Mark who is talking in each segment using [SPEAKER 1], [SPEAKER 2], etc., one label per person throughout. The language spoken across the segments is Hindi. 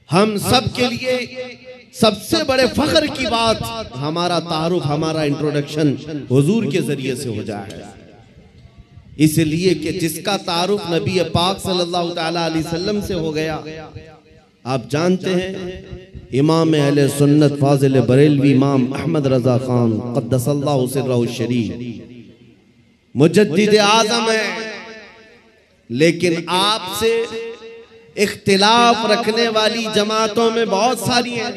[SPEAKER 1] हम सब के लिए सबसे बड़े फख्र की बात हमारा तारुफ, हमारा इंट्रोडक्शन हुजूर के जरिए से हो जाए, इसलिए कि जिसका तारुफ नबी पाक सल्लल्लाहु तआला अलैहि वसल्लम से हो गया। आप जानते हैं इमाम अहले सुन्नत फाजिल बरेलवी इमाम अहमद रजा खान क़द्दसल्लाहु सिर्रहु शरीफ मुजद्दिद आज़म है, लेकिन आपसे इख्तिलाफ रखने वाली जमातों में बहुत सारी हैं।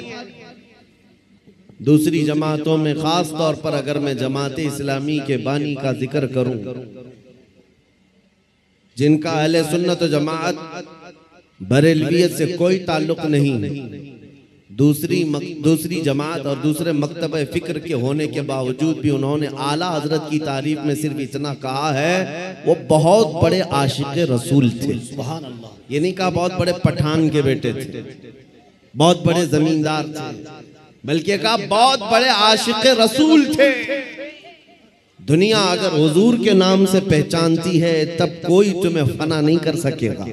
[SPEAKER 1] दूसरी जमातों में खास तौर पर अगर मैं जमात इस्लामी के बानी का जिक्र करूं, जिनका अहले सुन्नत जमात बरेलवियत से कोई ताल्लुक नहीं, दूसरी जमात और दूसरे मकतब फिक्र के होने के बावजूद भी उन्होंने आला हजरत की तारीफ में सिर्फ इतना कहा है, वो बहुत बड़े आशिक रसूल थे। सुभान अल्लाह। ये नहीं कहा बहुत बड़े पठान के बेटे थे, बहुत बड़े जमींदार थे, बल्कि कहा बहुत बड़े आशिक रसूल थे। दुनिया अगर हुजूर के नाम से पहचानती है तब कोई तुम्हें फना नहीं कर सकेगा,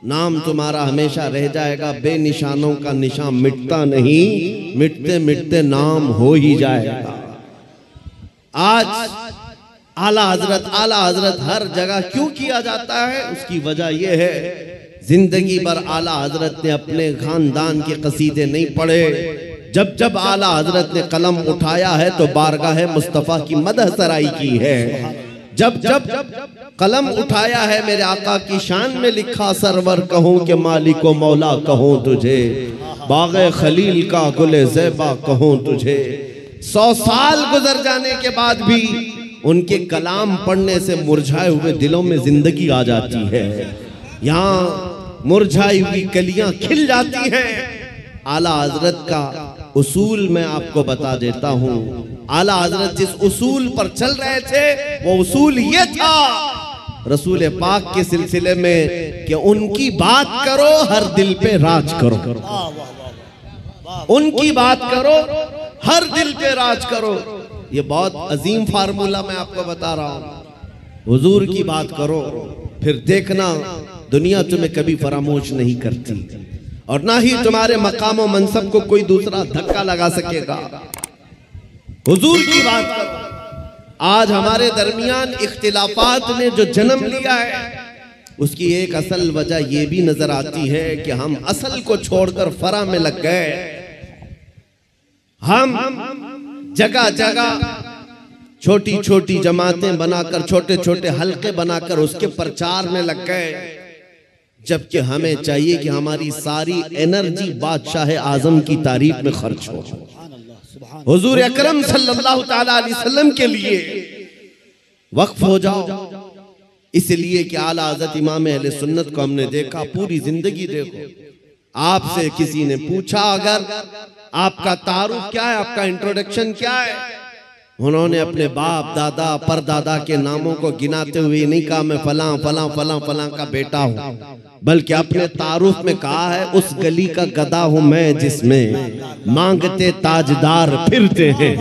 [SPEAKER 1] नाम तुम्हारा हमेशा रह जाएगा। बेनिशानों का निशान मिटता नहीं, मिटते मिटते नाम हो ही जाएगा। आज आला हजरत हर जगह क्यों किया जाता है, उसकी वजह यह है जिंदगी भर आला हजरत ने अपने खानदान के कसीदे नहीं पढ़े। जब जब आला हजरत ने कलम उठाया है तो बारगाह मुस्तफ़ा की मदह सराई की है। जब जब कलम उठाया है मेरे आका की शान में लिखा, सरवर कहूँ कि मालिको मौला कहूँ तुझे, बाग़े खलील का गुले ज़ेबा कहूँ तुझे। 100 साल गुजर जाने के बाद भी उनके कलाम पढ़ने से मुरझाए हुए दिलों में जिंदगी आ जाती है। यहाँ मुरझाई हुई कलियां खिल जाती हैं। आला हजरत का उसूल मैं आपको बता देता हूँ। आला हजरत जिस उसूल पर चल रहे थे वो उसूल ये था रसूल पाक के सिलसिले में कि उनकी बात करो हर दिल पे राज करो, उनकी बात करो हर दिल पे राज करो। ये बहुत अजीम फार्मूला मैं आपको बता रहा हूँ। हुजूर की बात करो, फिर देखना दुनिया तुम्हें कभी फरामोश नहीं करती और ना ही तुम्हारे मकाम और मनसब को कोई दूसरा धक्का लगा सकेगा। हुजूर की बात करो। आज हमारे दरमियान इख्तिलाफात ने जो जन्म लिया है उसकी एक असल वजह यह भी नजर आती है कि हम असल को छोड़कर फरा में लग गए। हम जगह जगह छोटी छोटी जमातें बनाकर, छोटे छोटे हलके बनाकर उसके प्रचार में लग गए, जबकि हमें चाहिए कि हमारी सारी एनर्जी बादशाह आजम की तारीफ में खर्च हो, हुजूर अकरम सल्लल्लाहु ताला अलैहि वसल्लम के लिए वक्फ हो जाओ। इसलिए कि आला हज़रत इमाम अहले सुन्नत को हमने देखा, पूरी जिंदगी देखो। आपसे किसी ने पूछा अगर आपका तारुफ क्या है, आपका इंट्रोडक्शन क्या है, उन्होंने अपने बाप दादा परदादा के नामों को गिनाते हुए नहीं कहा मैं फलां फलां फलां फलां का बेटा हूं, बल्कि अपने तारुफ में कहा है उस गली का गधा हूं मैं जिसमें मांगते ताजदार फिरते हैं,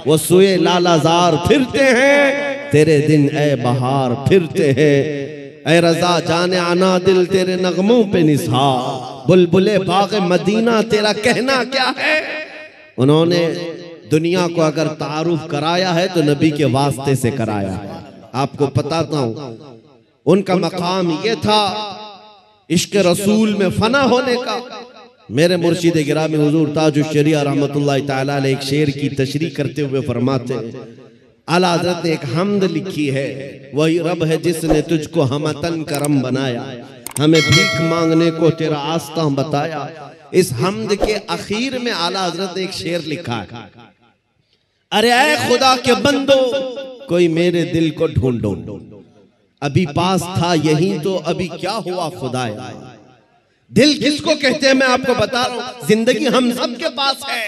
[SPEAKER 1] वो सुए लालाजार फिरते हैं, तेरे दिन ए बहार फिरते हैं, ए रजा जाने आना दिल तेरे नगमों पे निसार, बुलबुले बाग मदीना तेरा कहना क्या है। उन्होंने दुनिया को अगर तारुफ कराया है तो नबी के वास्ते से कराया है। आपको बताता हूं उनका मकाम ये था इश्क रसूल में फना होने का। मेरे मुर्शिद गिरामी हुजूर ताजुश शरिया रहमतुल्लाह तआला अलैह एक शेर की तशरीह करते हुए फरमाते हैं, आला हज़रत ने एक हमद लिखी है, वही रब है जिसने तुझको हमतन करम बनाया, हमें भीख मांगने को तेरा आस्था बताया। इस हमद के आखिर में आला हज़रत ने एक शेर लिखा है, अरे ऐ खुदा के बंदो कोई मेरे दिल को ढूंढो, अभी पास था यही तो अभी क्या हुआ खुदाया। दिल किसको कहते हैं मैं आपको बता रहा हूं। जिंदगी हम सब के पास है,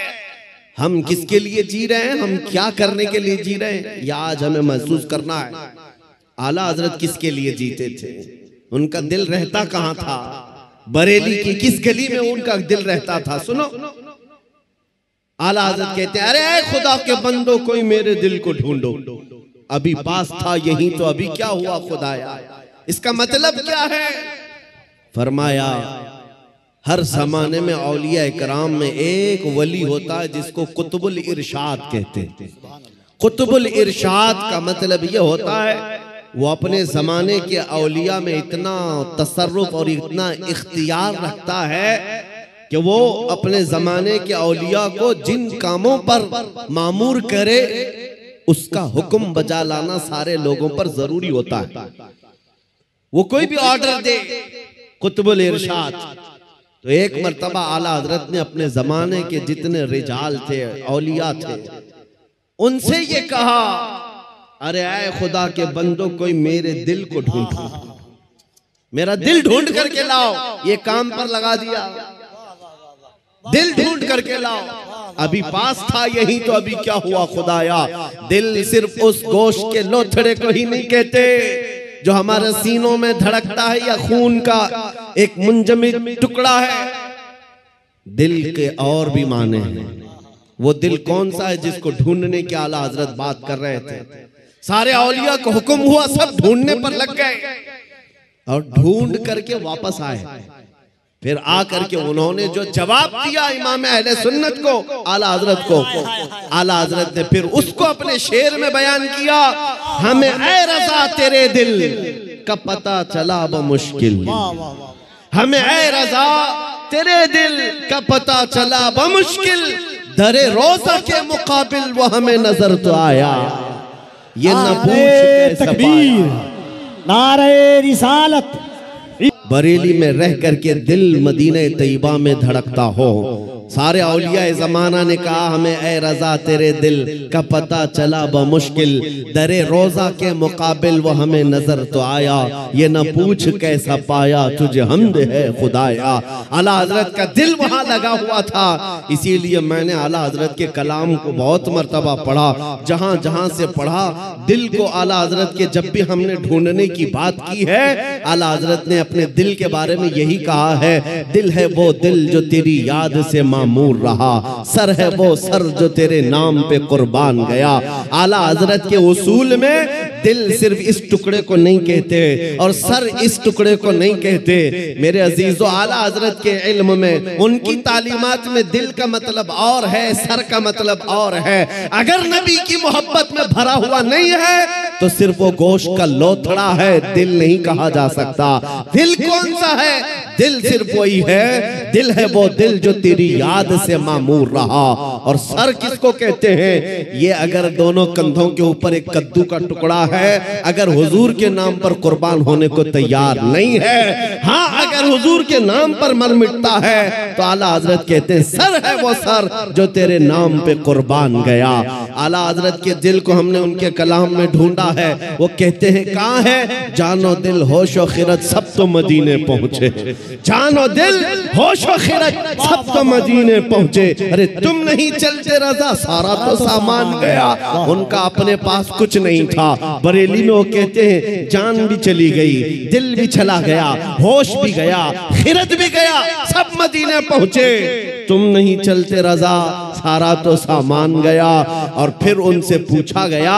[SPEAKER 1] हम किसके लिए जी रहे हैं, हम क्या करने के लिए जी रहे हैं, यह आज हमें महसूस करना है। आला हज़रत किसके लिए जीते थे, उनका दिल रहता कहां था, बरेली की किस गली में उनका दिल रहता था। सुनो आला हज़रत कहते हैं, अरे खुदा के बंदो कोई मेरे दिल को ढूंढो, अभी पास था यही तो अभी क्या हुआ खुदाया। इसका मतलब क्या है, फरमाया हर जमाने में औलिया इकराम में एक वली होता है जिसको कुतुबुल इरशाद कहते हैं। कुतुबुल इरशाद का मतलब ये होता है वो अपने जमाने के औलिया में इतना तसर्रुफ और इतना इख्तियार रखता है कि वो अपने जमाने के औलिया को जिन कामों पर मामूर करे उसका हुक्म बजा लाना सारे लोगों पर जरूरी होता है। वो कोई भी ऑर्डर दे, कुतुबुल इरशाद। तो एक मर्तबा आला हजरत ने अपने जमाने के जितने रिजाल थे, औलिया थे, उनसे ये कहा, अरे आए खुदा के बंदो, कोई मेरे दिल को ढूंढो, मेरा दिल ढूंढ करके लाओ। ये काम पर लगा दिया, दिल ढूंढ करके लाओ। अभी पास था यही, तो अभी क्या हुआ खुदाया? दिल सिर्फ उस गोश्त के लोथड़े को ही नहीं कहते जो हमारे सीनों में धड़कता है या खून का एक मुंजमद टुकड़ा है। दिल के और भी माने हैं। वो दिल कौन सा है जिसको ढूंढने के आला हजरत बात कर रहे थे। सारे औलिया को हुक्म हुआ, सब ढूंढने पर लग गए और ढूंढ करके वापस आए। फिर आकर के उन्होंने जो जवाब दिया इमाम अहले सुन्नत को, आला हजरत को, आला हजरत ने फिर उसको अपने शेर में बयान किया। हमें ऐ रज़ा तेरे दिल का पता चला बमुश्किल, हमें ऐ रज़ा तेरे दिल का पता चला बमुश्किल, दरे रोज़ा के मुकाबिल वो हमें नजर तो आया। ये न पूछ तकबीर,
[SPEAKER 2] नारे रिसालत।
[SPEAKER 1] बरेली में रह करके दिल मदीने तैयबा में धड़कता हो। सारे औलिया ज़माना ने कहा, हमें ऐ रज़ा तेरे दिल का पता चला बमुश्किल, दरे रोज़ा के मुकाबिल वो हमें नजर तो आया। ये न पूछ कैसा पाया, तुझे हम्द है खुदाया। आला हजरत का दिल वहां लगा हुआ था, इसीलिए मैंने आला हजरत के कलाम को बहुत मर्तबा पढ़ा। जहां जहां से पढ़ा, दिल को आला हजरत के जब भी हमने ढूंढने की बात की है, आला हजरत ने अपने दिल के बारे में यही कहा है, दिल है वो दिल जो तेरी याद से मामूर रहा, सर है वो सर जो तेरे नाम पे कुर्बान गया। आला हजरत के उसूल में दिल सिर्फ इस टुकड़े को नहीं कहते और सर इस टुकड़े को नहीं कहते। मेरे अजीजो, आला हजरत के इल्म में, उनकी तालीमात में दिल का मतलब और है, सर का मतलब और है। अगर नबी की मोहब्बत में भरा हुआ नहीं है तो सिर्फ वो गोश्त का लोथड़ा है, दिल नहीं कहा जा सकता। दिल कौन सा है? दिल सिर्फ वही है, दिल है वो दिल जो तेरी याद से मामूर रहा। और सर किसको कहते हैं? ये अगर दोनों कंधों के ऊपर एक कद्दू का टुकड़ा है, अगर हुजूर के नाम पर कुर्बान होने को तैयार नहीं है, हाँ अगर हुजूर के नाम पर मर मिटता है, तो आला हजरत कहते हैं सर है वो सर जो तेरे नाम पे कुर्बान गया। आला हजरत के दिल को हमने उनके कलाम में ढूंढा है। वो कहते हैं कहाँ है? जानो दिल होशो खिरत सब तो मदीने पहुंचे, जानो दिल होशो खिरत सब तो मदीने पहुंचे। अरे तुम नहीं चलते रज़ा, सारा तो सामान गया। उनका अपने पास कुछ नहीं था। बरेली में वो कहते हैं जान भी चली गई, दिल भी चला गया, होश भी गया, खिरत भी गया, सब मदीने पहुंचे। तुम नहीं चलते रज़ा, सारा तो सामान गया। और फिर उनसे पूछा गया,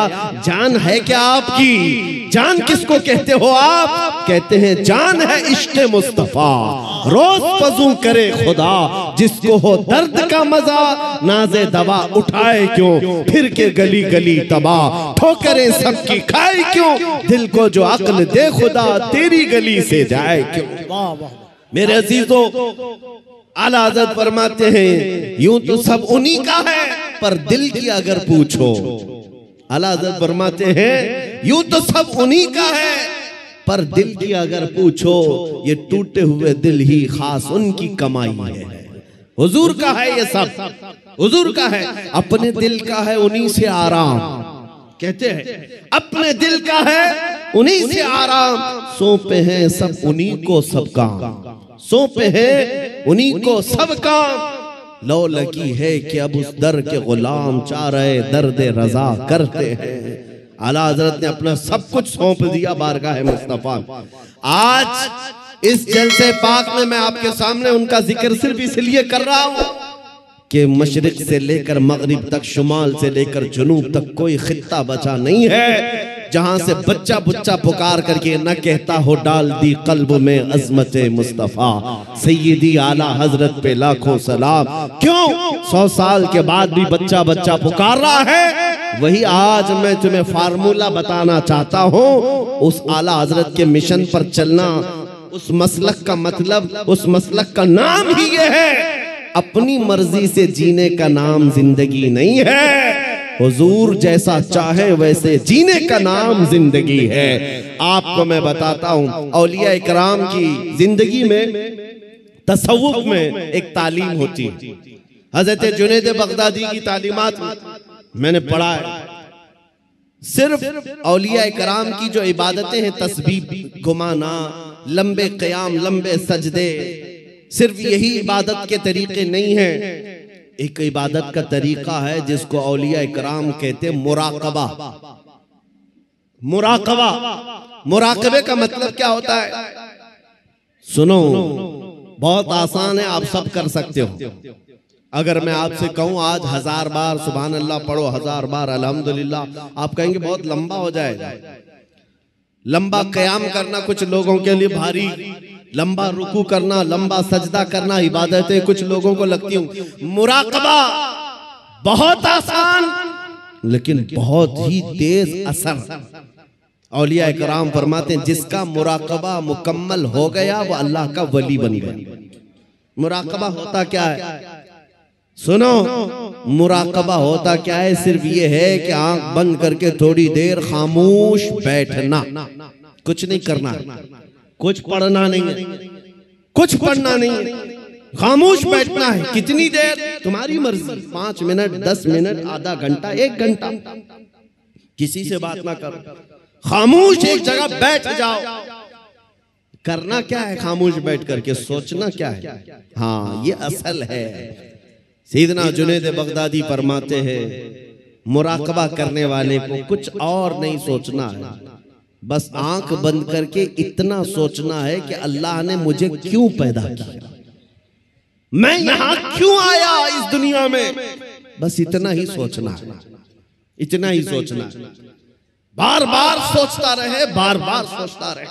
[SPEAKER 1] जान है क्या आपकी? जान किसको कहते हो आप? कहते हैं जान है इश्क़ मुस्तफा, रोज वज़ू करे खुदा, जिसको हो दर्द का मजा, नाज़े दवा उठाए क्यों, फिर के गली गली तबाह, ठोकरें सबकी खाए क्यों, दिल को जो अक्ल दे खुदा, तेरी गली से जाए क्यों। मेरे अजीजों, आला हज़रत फरमाते हैं यूं तो सब उन्हीं का है, पर दिल की अगर पूछो, आला हज़रत फरमाते हैं यूं तो सब उन्हीं का है, पर दिल की अगर पूछो, ये टूटे हुए दिल ही खास उनकी कमाई है। हुजूर का है ये सब, हुजूर का है। अपने दिल का है उन्हीं से आराम, कहते हैं अपने दिल का है उन्हीं से आराम, सौंपे हैं सब उन्हीं को सब काम, सौंपे हैं उन्हीं को सब काम। लो लगी है कि अब उस दर के गुलाम चाह रहे दर्द रजा करते हैं। आला हजरत ने अपना सब कुछ सौंप दिया बारगाह मुस्तफा। आज इस जलसे पाक में मैं आपके सामने उनका जिक्र सिर्फ इसलिए कर रहा हूं कि मशरिक से लेकर मगरिब तक, शुमाल से लेकर जुनूब तक कोई खित्ता बचा नहीं है जहां से बच्चा बुच्चा पुकार करके न कहता हो डाल दी कल्ब में अजमत मुस्तफा सैयदी आला हजरत पे लाखों सलाम। क्यों 100 साल के बाद भी बच्चा बच्चा पुकार रहा है? वही आज मैं तुम्हें फार्मूला बताना चाहता हूं। उस आला हजरत के मिशन पर चलना, उस मसलक का मतलब, उस मसलक का नाम ही ये है, अपनी मर्जी से जीने का नाम जिंदगी नहीं है। हुजूर जैसा चाहे वैसे जीने का नाम जिंदगी है। आपको मैं बताता हूं, औलिया इकराम की जिंदगी में, तसव्वुफ में एक तालीम होती है। हजरत जुनैद बगदादी की तालीमात मैंने पढ़ा है। सिर्फ औलिया इकराम की जो इबादतें हैं, तस्बीह घुमाना, लंबे क़याम, लंबे सजदे, सिर्फ यही इबादत के तरीके नहीं हैं। एक इबादत का तरीका है जिसको औलिया इकराम कहते हैं मुराकबा। मुराकबा, मुराकबे का मतलब क्या होता है? सुनो, बहुत आसान है, आप सब कर सकते हो। अगर मैं आपसे कहूं आज 1000 बार सुभान अल्लाह पढ़ो, 1000 बार अल्हम्दुलिल्लाह, आप कहेंगे बहुत लंबा हो जाएगा। लंबा क़याम करना कुछ लोगों के लिए भारी, लंबा रुकू करना, लंबा सजदा करना इबादतें कुछ लोगों को लगती हूं। मुराकबा बहुत आसान लेकिन बहुत ही तेज असर। औलिया इकराम फरमाते हैं जिसका मुराकबा मुकम्मल हो गया वो अल्लाह का वली बन गया। मुराकबा होता क्या है? सुनो, मुराकबा होता क्या है? सिर्फ ये है कि आंख बंद करके थोड़ी देर खामोश बैठना, कुछ नहीं करना, कुछ पढ़ना नहीं है, कुछ पढ़ना नहीं है, खामोश बैठना है। कितनी देर? तुम्हारी मर्जी, 5 मिनट, 10 मिनट, आधा घंटा, 1 घंटा। किसी से बात ना करो, खामोश एक जगह बैठ जाओ। करना क्या है खामोश बैठ करके? सोचना क्या है? हाँ, ये असल है। सैयदना जुनैद बगदादी फरमाते हैं मुराकबा करने वाले को कुछ और नहीं सोचना है, बस आंख बंद करके इतना सोचना है कि अल्लाह ने मुझे क्यों पैदा किया, मैं यहां क्यों आया इस दुनिया में। बस इतना ही सोचना है, इतना ही सोचना है। बार बार सोचता रहे, बार बार सोचता रहे।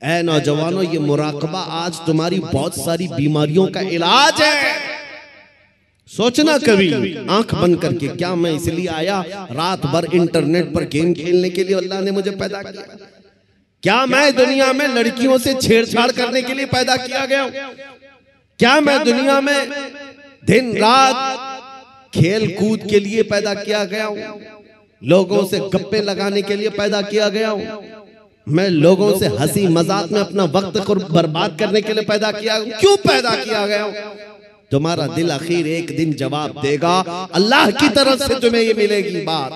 [SPEAKER 1] ऐ नौजवानों, ये मुराकबा आज तुम्हारी बहुत सारी बीमारियों का इलाज है। सोचना कभी आंख बंद करके, क्या मैं इसलिए आया रात भर इंटरनेट पर गेम खेलने के लिए अल्लाह ने मुझे पैदा किया? क्या मैं दुनिया में लड़कियों से छेड़छाड़ करने के लिए पैदा किया गया हूं? क्या मैं दुनिया में दिन रात खेल कूद के लिए पैदा किया गया हूं? लोगों से गप्पे लगाने के लिए पैदा किया गया हूं? मैं लोगों से हंसी मजाक में अपना वक्त को बर्बाद करने के लिए पैदा किया हूं? क्यों पैदा किया गया हूं? तुम्हारा दिल आखिर एक दिन जवाब देगा, अल्लाह की तरफ से तुम्हें ये मिलेगी बात,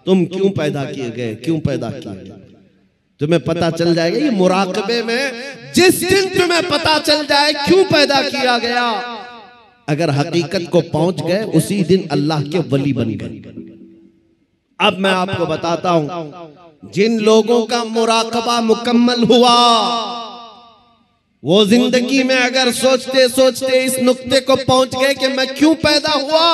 [SPEAKER 1] तुम क्यों पैदा किए गए, क्यों पैदा किए गए। तुम्हें पता चल जाएगा ये मुराकबे में। जिस दिन तुम्हें पता चल जाए क्यों पैदा किया गया, अगर हकीकत को पहुंच गए उसी दिन अल्लाह के वली बन गए। अब मैं आपको बताता हूं, जिन लोगों का मुराकबा मुकम्मल हुआ वो जिंदगी में अगर सोचते सोचते इस नुक्ते को पहुंच गए कि मैं क्यों पैदा हुआ,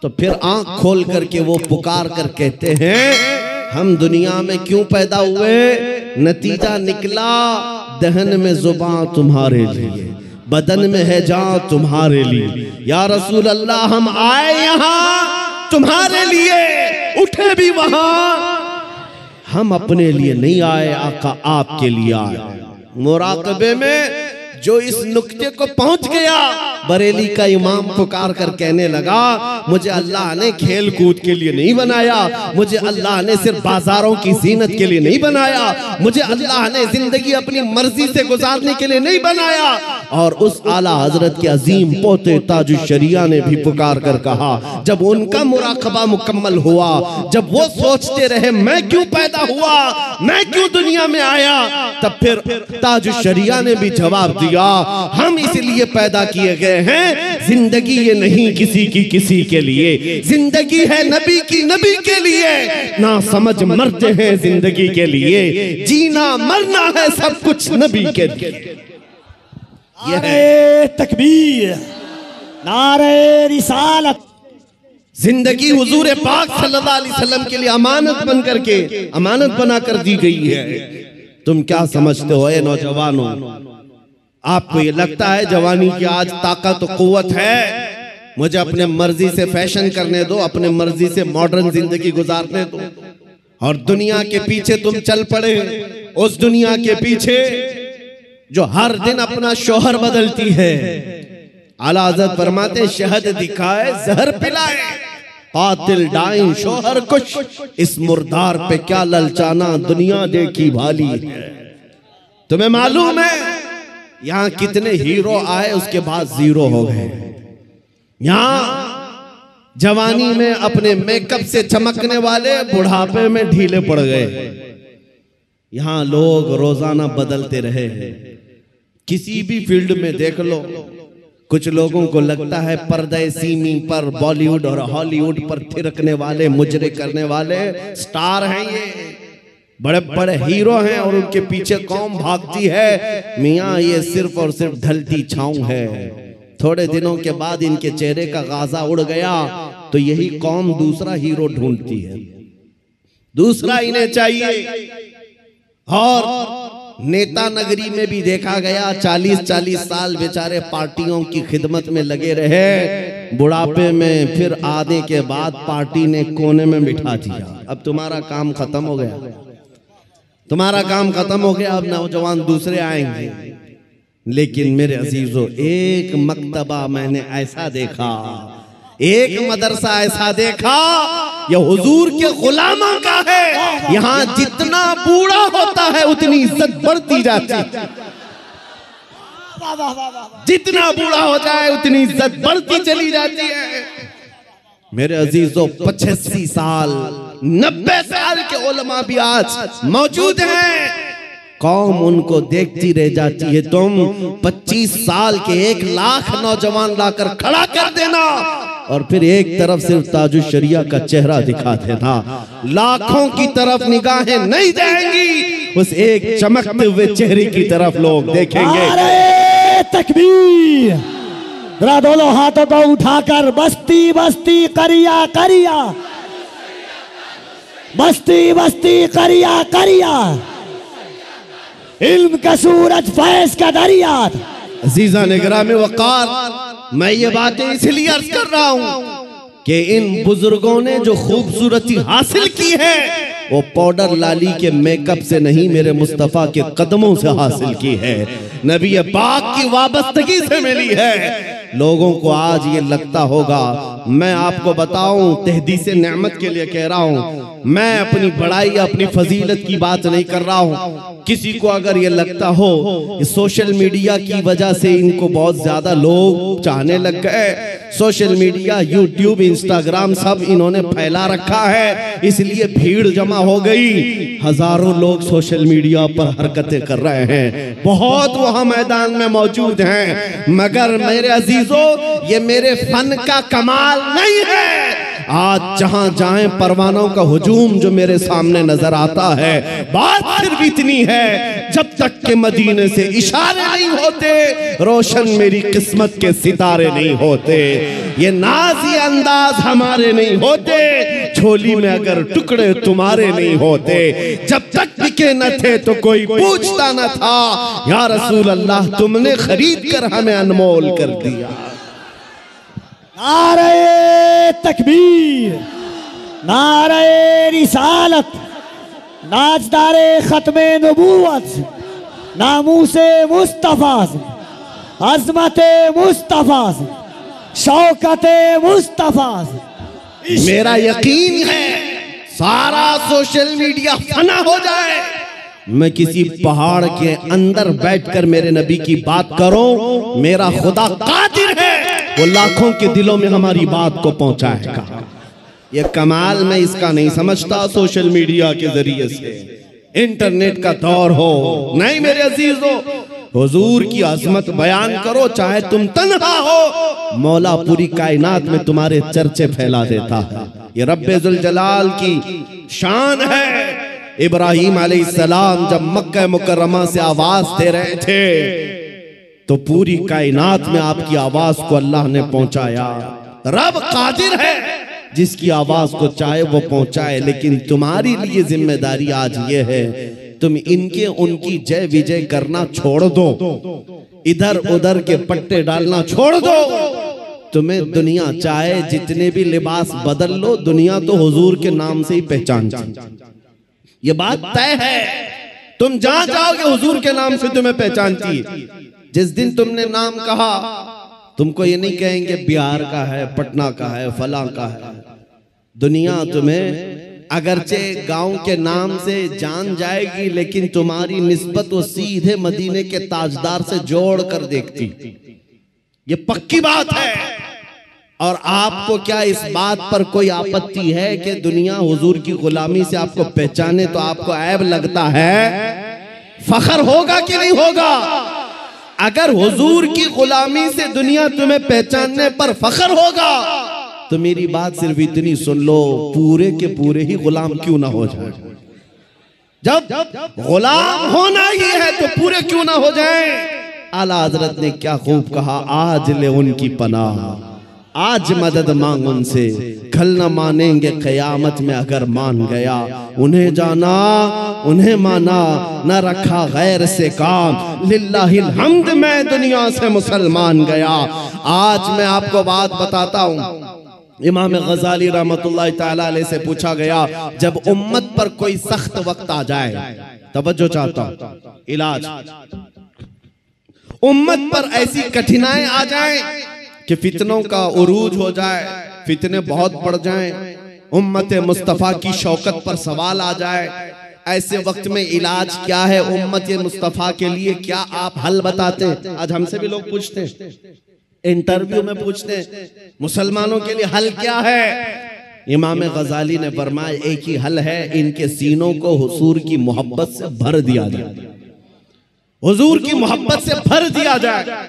[SPEAKER 1] तो फिर आंख खोल करके वो पुकार कर कहते हैं हम दुनिया में क्यों पैदा हुए। नतीजा निकला, दहन में जुबान तुम्हारे लिए, बदन में है जान तुम्हारे लिए। या रसूल अल्लाह, हम आए यहाँ तुम्हारे लिए, उठे भी वहां, हम अपने लिए नहीं आए, आका आपके लिए आए। मुराकबे में जो इस नुक्ते को पहुंच गया, बरेली का इमाम पुकार कर कहने लगा मुझे अल्लाह ने खेल कूद के लिए नहीं बनाया, मुझे अल्लाह ने सिर्फ बाजारों की जीनत के लिए नहीं बनाया, मुझे अल्लाह ने जिंदगी अपनी मर्जी से गुजारने के लिए नहीं बनाया। और उस आला हजरत के अजीम पोते ताजुश शरिया ने भी पुकार कर कहा, जब उनका मुराकबा मुकम्मल हुआ, जब वो सोचते रहे मैं क्यों पैदा हुआ, मैं क्यों दुनिया में आया, तब फिर ताजुश शरिया ने भी जवाब दिया हम इसलिए पैदा किए गए हैं, जिंदगी ये नहीं किसी के लिए, जिंदगी है नबी की नबी के लिए। ना समझ मरते हैं जिंदगी के लिए, जीना मरना है सब कुछ नबी के लिए।
[SPEAKER 2] नारे तकबीर, नारे रिसालत,
[SPEAKER 1] जिंदगी हुजूर पाक सल्लल्लाहु अलैहि वसल्लम के लिए अमानत बन करके अमानत बनाकर दी गई है। तुम क्या समझते हो ए नौजवानों? आपको ये लगता है जवानी की आज ताकत और कुव्वत है, मुझे अपने मर्जी से फैशन करने दो, अपने मर्जी से मॉडर्न जिंदगी गुजारने दो, और दुनिया के पीछे तुम चल पड़े, उस दुनिया के पीछे जो हर दिन अपना शोहर बदलती है। आला हज़रत फरमाते शहद दिखाए जहर पिलाए, कातिल डाइन शोहर कुछ, इस मुर्दार पे क्या ललचाना, दुनिया देखी भाली है। तुम्हें मालूम है यहाँ कितने हीरो आए उसके बाद जीरो हो गए। यहाँ जवानी में अपने मेकअप से चमकने वाले बुढ़ापे में ढीले पड़ गए। यहाँ लोग रोजाना बदलते रहे। किसी भी फील्ड में देख लो, कुछ लोगों को लगता है पर्दे सीमी पर बॉलीवुड और हॉलीवुड पर थिरकने वाले, मुजरे करने वाले स्टार हैं, ये बड़े बड़े हीरो हैं और उनके पीछे कौम भागती है। मियाँ ये सिर्फ और सिर्फ ढलती छांव है। थोड़े दिनों के बाद इनके चेहरे का गाजा उड़ गया तो यही कौम दूसरा हीरो ढूंढती है, दूसरा इन्हें चाहिए। और नेता नगरी में भी देखा गया 40-40 साल बेचारे पार्टियों की खिदमत में लगे रहे, बुढ़ापे में फिर आने के बाद पार्टी ने कोने में बिठा दिया। अब तुम्हारा काम खत्म हो गया, तुम्हारा काम खत्म हो गया, अब नौजवान दूसरे आएंगे। लेकिन मेरे अजीजों, एक मकतबा मैंने ऐसा देखा, एक मदरसा ऐसा देखा, यह हुजूर के गुलामों का है। यहाँ जितना बूढ़ा होता है उतनी इज्जत बढ़ती जाती है, जितना बूढ़ा हो जाए उतनी इज्जत बढ़ती चली जाती है। मेरे अजीजों, 85 साल 90 साल के उलमा भी आज मौजूद हैं, कौम उनको देखती रह जाती है। तुम 25 साल के 1 लाख नौजवान लाकर खड़ा कर देना और फिर एक तरफ सिर्फ ताजुल शरिया का चेहरा दिखा देना, लाखों की तरफ निगाहें नहीं जाएंगी, उस एक चमकते हुए चेहरे की तरफ लोग देखेंगे।
[SPEAKER 2] नारे तकबीर! जरा दोनों हाथों को उठाकर बस्ती बस्ती करिया करिया, बस्ती बस्ती करिया करिया, इल्म का सूरज फैज का दरिया।
[SPEAKER 1] अजीजा निगरामी वक़ार, मैं ये बातें इसलिए अर्ज कर रहा हूं कि इन बुजुर्गों ने जो खूबसूरती हासिल की है वो पाउडर लाली के मेकअप से नहीं, मेरे मुस्तफा के कदमों से हासिल की है, नबी पाक की वाबस्तगी से मिली है। लोगों को आज ये लगता होगा, मैं आपको बताऊं, तहदीस नेमत के लिए कह रहा हूं, मैं अपनी बड़ाई अपनी फजीलत की बात नहीं कर रहा हूं। किसी को अगर ये लगता हो कि सोशल मीडिया की वजह से इनको बहुत ज्यादा लोग चाहने लग गए, सोशल मीडिया यूट्यूब इंस्टाग्राम सब इन्होंने फैला रखा है, इसलिए भीड़ जमा हो गई, हजारों लोग सोशल मीडिया पर हरकतें कर रहे हैं, बहुत वहां मैदान में मौजूद हैं, मगर मेरे अजीजों ये मेरे फन का कमाल नहीं है। आज जहां जाएं परवानों का हुजूम जो मेरे सामने नजर आता है, बात सिर्फ इतनी है, जब तक के मदीने से इशारे नहीं होते, रोशन मेरी किस्मत के सितारे नहीं होते, ये नाज़ी अंदाज हमारे नहीं होते, झोली में अगर टुकड़े तुम्हारे नहीं होते, जब तक बिके न थे तो कोई पूछता न था, या रसूल अल्लाह तुमने खरीद कर हमें अनमोल कर दिया।
[SPEAKER 2] नारे तकबीर, नारे रिसालत, नाजदारे खत्मे नबूवत, नामूसे मुस्तफा, अज़मते मुस्तफा, शौकते मुस्तफा।
[SPEAKER 1] मेरा यकीन है सारा सोशल मीडिया फना हो जाए, मैं किसी पहाड़ के अंदर बैठकर मेरे नबी की बात करूं, मेरा खुदा कादिर है, वो लाखों के दिलों में हमारी बात को पहुंचाएगा। ये कमाल मैं इसका नहीं समझता सोशल मीडिया के जरिए से, इंटरनेट का दौर हो, नहीं मेरे अजीजों, हुजूर की अजमत बयान करो, चाहे तुम तन्हा हो, मौला पूरी कायनात में तुम्हारे चर्चे फैला देता है। ये रब्बे जुल जलाल की शान है। इब्राहीम अलैहिस्सलाम जब मक्का मुकर्रमा से आवाज दे रहे थे तो पूरी कायनात में आपकी आवाज को अल्लाह ने पहुंचाया। रब कादिर है, जिसकी आवाज को चाहे वो पहुंचाए, लेकिन तुम्हारी लिए जिम्मेदारी आज ये है तुम इनके उनकी जय विजय करना छोड़ दो, इधर उधर के पट्टे डालना छोड़ दो। तुम्हें दुनिया चाहे जितने भी लिबास बदल लो, दुनिया तो हुजूर के नाम से ही पहचानती, ये बात तय है। तुम जहां जाओगे हुजूर के नाम से तुम्हें पहचानती। जिस दिन तुमने नाम कहा, तुमको ये नहीं कहेंगे बिहार का है, पटना का है, फलां का है। दुनिया तुम्हें अगरचे गांव के नाम से जान जाएगी, लेकिन तुम्हारी निस्बत वो सीधे मदीने के ताजदार से जोड़ कर देखती, ये पक्की बात है। और आपको क्या इस बात पर कोई आपत्ति है कि दुनिया हुजूर की गुलामी से आपको पहचाने तो आपको ऐब लगता है? फखर होगा कि नहीं होगा? अगर हुजूर की गुलामी से दुनिया तुम्हें पहचानने पर फखर होगा तो मेरी बात सिर्फ इतनी सुन लो, पूरे के पूरे ही गुलाम क्यों ना हो जाए। जब गुलाम होना ही है तो पूरे क्यों ना हो जाए। आला हजरत ने क्या खूब कहा, आज ले उनकी पनाह, आज मदद मांग उनसे, कल न मानेंगे क़यामत में अगर मान गया। उन्हें जाना उन्हें माना, न रखा गैर से काम, लिल्लाहिल हम्द मैं दुनिया से मुसलमान गया। आज मैं आपको बात बताता हूँ, इमाम गजाली रहमतुल्लाह ताला अलैह से पूछा गया, जब उम्मत पर कोई सख्त वक्त आ जाए, तवज्जो चाहता हूँ, इलाज, उम्मत पर ऐसी कठिनाई आ जाए कि फितनों का उरूज हो जाए, फितने बहुत बढ़ जाएं, उम्मत मुस्तफ़ा की शौकत पर सवाल आ जाए, ऐसे वक्त में इलाज क्या है उम्मत मुस्तफ़ा के लिए, क्या आप हल बताते हैं? आज हमसे भी लोग पूछते हैं, इंटरव्यू में पूछते हैं, मुसलमानों के लिए हल क्या है? इमाम गजाली ने फरमाया, एक ही हल है, इनके सीनों को हुजूर की मोहब्बत से भर दिया जाए, हुजूर की मोहब्बत से भर दिया जाए।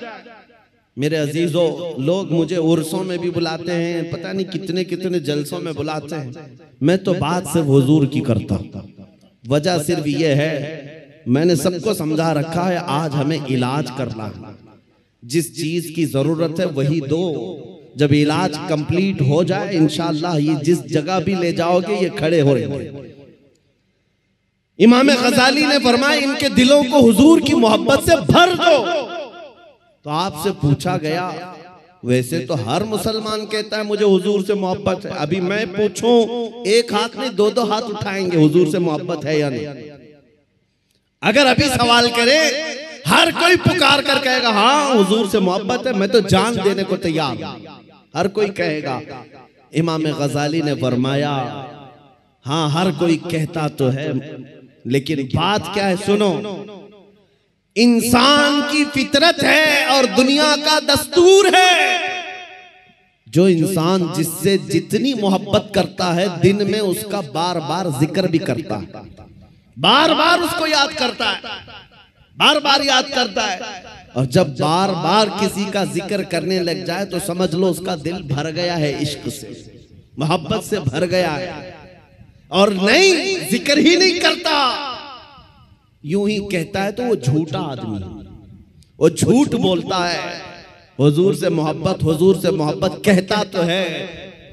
[SPEAKER 1] मेरे अजीजों, लोग मुझे उर्सों में भी बुलाते हैं, पता नहीं कितने कितने जलसों में बुलाते हैं, मैं तो बात सिर्फ हुजूर की करता हूं। वजह सिर्फ ये है, मैंने सबको समझा रखा है, आज हमें इलाज करना है, जिस चीज की जरूरत है वही दो। जब इलाज कंप्लीट हो जाए इंशाअल्लाह ये जिस जगह भी ले जाओगे ये खड़े हो रहे। इमाम गजाली ने फरमाया, इनके दिलों को हुजूर की मोहब्बत से भर दो। तो आपसे पूछा गया, वैसे तो हर मुसलमान कहता है मुझे हुजूर से मोहब्बत है, अभी मैं पूछूं, एक हाथ में दो दो हाथ उठाएंगे, हुजूर से मोहब्बत है या नहीं? अगर अभी सवाल करे, हर कोई पुकार कर कहेगा हाँ हुजूर से मोहब्बत है, मैं तो जान देने को तैयार, हर कोई कहेगा। इमाम गजाली ने फरमाया, हाँ हर कोई कहता तो है, लेकिन बात क्या है सुनो, इंसान की फितरत है और दुनिया का दस्तूर है, जो इंसान जिससे जितनी मोहब्बत करता है दिन में उसका बार बार जिक्र भी करता है, बार बार उसको याद करता है, बार बार याद करता है। और जब बार बार किसी का जिक्र करने लग जाए तो समझ लो उसका दिल भर गया है, इश्क से, मोहब्बत से भर गया है। और नहीं, जिक्र ही नहीं करता, यूं ही कहता है, तो वो झूठा आदमी है, वो झूठ बोलता है। हुजूर से मोहब्बत, हुजूर से मोहब्बत कहता तो है,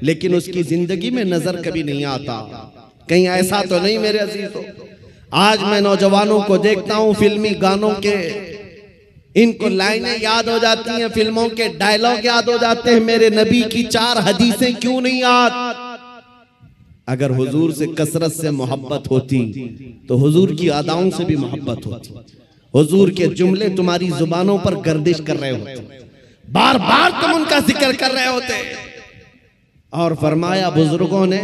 [SPEAKER 1] लेकिन उसकी जिंदगी में नजर कभी नहीं आता। कहीं ऐसा तो नहीं मेरे अजीजों, आज मैं नौजवानों को देखता हूं, फिल्मी गानों के इनको लाइनें याद हो जाती हैं, फिल्मों के डायलॉग याद हो जाते हैं, मेरे नबी की 4 हदीसें क्यों नहीं याद? अगर हुजूर से कसरत से मोहब्बत होती तो हुजूर की अदाओं से भी मोहब्बत होती, हुजूर के जुमले तुम्हारी जुबानों पर गर्दिश कर रहे होते, बार बार तुम उनका जिक्र कर रहे होते। और फरमाया बुजुर्गों ने,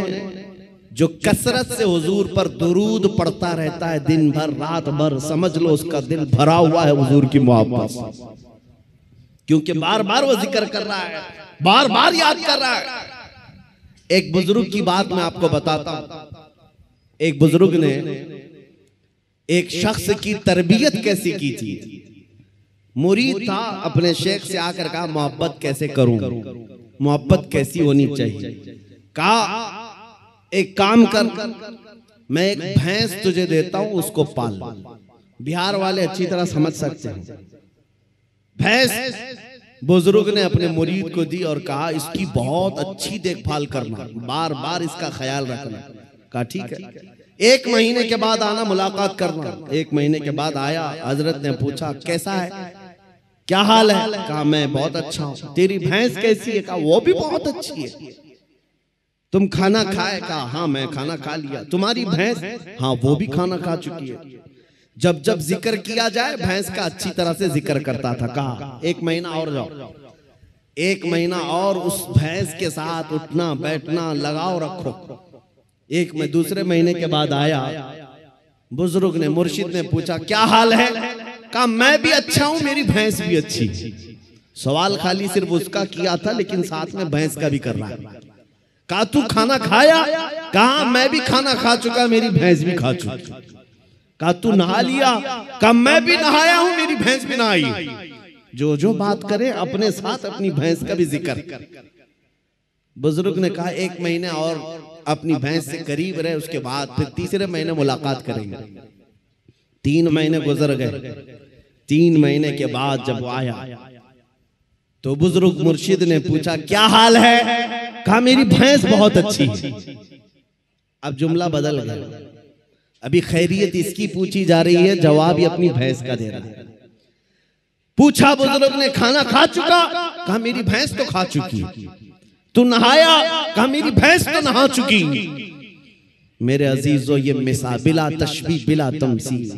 [SPEAKER 1] जो कसरत से हुजूर पर दुरूद पढ़ता रहता है दिन भर रात भर, समझ लो उसका दिल भरा हुआ है हुजूर की मोहब्बत से, क्योंकि बार बार वो जिक्र कर रहा है, बार बार याद कर रहा है। एक बुजुर्ग की बात मैं आपको बताता हूं, एक बुजुर्ग ने एक शख्स की तरबियत कैसी की थी। मुरीद था, अपने शेख से आकर कहा मोहब्बत कैसे करूं, मोहब्बत कैसी होनी चाहिए। कहा एक काम कर, मैं एक भैंस तुझे देता हूं, उसको पाल। बिहार वाले अच्छी तरह समझ सकते हैं, भैंस बुजुर्ग ने अपने मुरीद को दी और कहा इसकी बहुत अच्छी देखभाल करना, बार बार इसका ख्याल रखना। कहा ठीक है, 1 महीने के बाद आना, मुलाकात करना। 1 महीने के बाद आया। हजरत ने पूछा कैसा है, क्या हाल है? कहा मैं बहुत अच्छा हूं। तेरी भैंस कैसी है? कहा वो भी बहुत अच्छी है। तुम खाना खाए? कहा हाँ मैं खाना खा लिया। तुम्हारी भैंस? हाँ वो भी खाना खा चुकी है। जब जब जिक्र किया जाए भैंस का अच्छी तरह से जिक्र करता था। कहा 1 महीना और जाओ, 1 महीना और उस भैंस के साथ उठना बैठना लगाव रखो। दूसरे महीने के बाद आया। बुजुर्ग ने, मुर्शिद ने पूछा क्या हाल है? कहा मैं भी अच्छा हूं, मेरी भैंस भी अच्छी। सवाल खाली सिर्फ उसका किया था, लेकिन साथ में भैंस का भी कर रहा है। कहा तू खाना खाया? कहा मैं भी खाना खा चुका, मेरी भैंस भी खा चुकी। कहा तू नहा लिया? कहा मैं भी नहाया हूं, मेरी भैंस भी नहाई। जो बात करे अपने साथ अपनी भैंस का भी जिक्र। बुजुर्ग ने कहा 1 महीने और अपनी भैंस से करीब रहे, उसके बाद फिर तीसरे महीने मुलाकात करेंगे। 3 महीने गुजर गए। 3 महीने के बाद जब वो आया तो बुजुर्ग मुर्शिद ने पूछा क्या हाल है? कहा मेरी भैंस बहुत अच्छी। अब जुमला बदल गया। अभी खैरियत इसकी पूछी जा रही है, जवाब ये अपनी भैंस का दे रहा है। पूछा बुजुर्ग ने खाना खा चुका? कहा मेरी भैंस तो खा चुकी। तू नहाया? कहा मेरी भैंस तो नहा चुकी। मेरे अजीजों ये मिसाल बिला तशबीह बिला तमसील।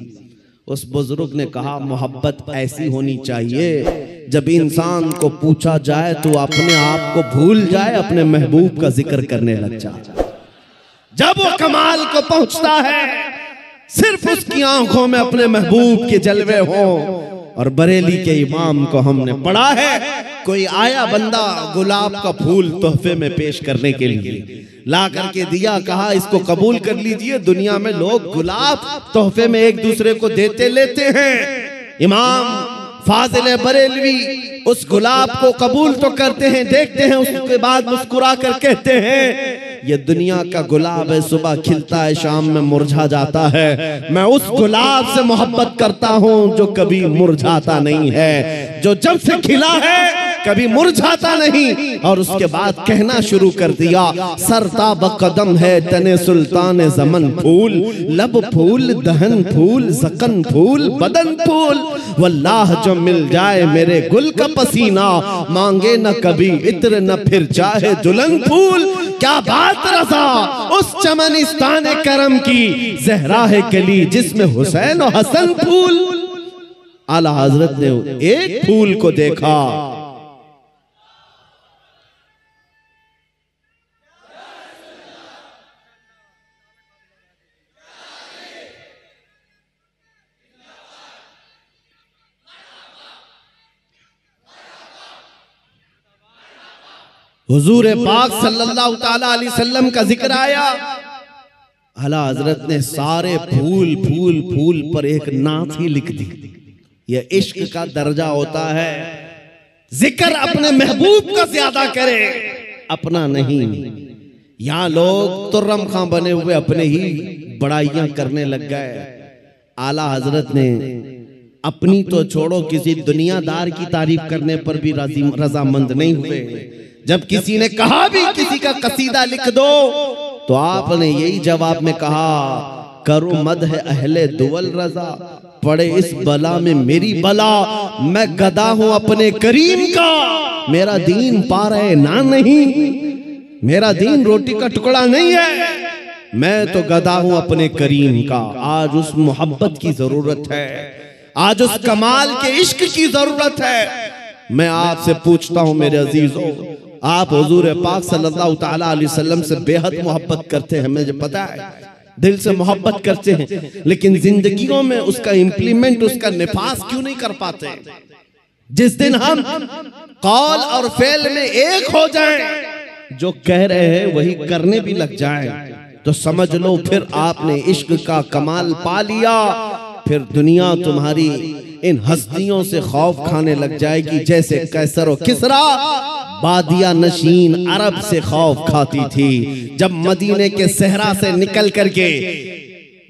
[SPEAKER 1] उस बुजुर्ग ने कहा मोहब्बत ऐसी होनी चाहिए जब इंसान को पूछा जाए तो अपने आप को भूल जाए, अपने महबूब का जिक्र करने लग जाए। जब वो कमाल को पहुंचता है सिर्फ उसकी आंखों में अपने महबूब के जलवे हों। और बरेली के इमाम को हमने पढ़ा है, कोई आया बंदा गुलाब का फूल तोहफे में पेश करने के लिए, ला करके दिया, कहा इसको कबूल कर लीजिए। दुनिया में लोग गुलाब तोहफे में एक दूसरे को देते लेते हैं। इमाम फाजिल बरेलवी उस गुलाब को कबूल तो करते हैं, देखते हैं, उसके बाद मुस्कुरा कर कहते हैं ये दुनिया का गुलाब है, सुबह खिलता है शाम में मुरझा जाता है। मैं उस गुलाब से मोहब्बत करता हूं जो कभी मुरझाता नहीं है, जो जब से खिला है कभी मुरझाता नहीं। और उसके बाद कहना शुरू कर दिया सरताब कदम है तने सुल्तान ज़मन फूल, लब फूल दहन फूल ज़कन फूल बदन फूल। वल्लाह जो मिल जाए मेरे गुल का पसीना, मांगे न कभी इत्र न फिर चाहे दुल्हन फूल। क्या बात रज़ा उस चमनिस्तान करम की, ज़हरा है कली जिसमें हुसैन और हसन फूल। आला हजरत ने एक फूल को देखा, हुजूर पाक सल्लल्लाहु ताला अलैहि वसल्लम का जिक्र आया। आला हजरत ने सारे फूल फूल फूल पर एक नात ही लिख दी। यह इश्क का दर्जा होता है, जिक्र अपने महबूब का ज्यादा करे, अपना नहीं। यहाँ लोग तुर्रम खां बने हुए अपने ही बड़ाइयां करने लग गए। आला हजरत ने अपनी तो छोड़ो, किसी दुनियादार की तारीफ करने पर भी रजामंद नहीं हुए। जब किसी ने कहा भी किसी का कसीदा लिख दो तो आपने यही जवाब में कहा करो मद है अहले दुवल रजा, पड़े इस बला में मेरी बला। मैं गदा हूं अपने करीम का, मेरा दीन पा रहे ना नहीं, मेरा दीन रोटी का टुकड़ा नहीं है, मैं तो गदा हूं अपने करीम का। आज उस मोहब्बत की जरूरत है, आज उस कमाल के इश्क की जरूरत है। मैं आपसे पूछता हूं मेरे अजीजों, आप हुजूर पाक सल्लल्लाहु ताला अलैहि वसल्लम से बेहद मोहब्बत करते हैं, मुझे पता है, दिल से मोहब्बत करते हैं, लेकिन जिंदगियों में उसका इम्प्लीमेंट, उसका निफास क्यों नहीं कर पाते? जिस दिन हम कौल और फेल में एक हो जाएं, जो कह रहे हैं वही करने भी लग जाएं, तो समझ लो फिर आपने इश्क का कमाल पा लिया। फिर दुनिया तुम्हारी इन हस्तियों से खौफ खाने लग जाएगी जैसे कैसर और किसरा बादिया नशीन अरब से खौफ खाती थी। जब मदीने के सहरा से निकल करके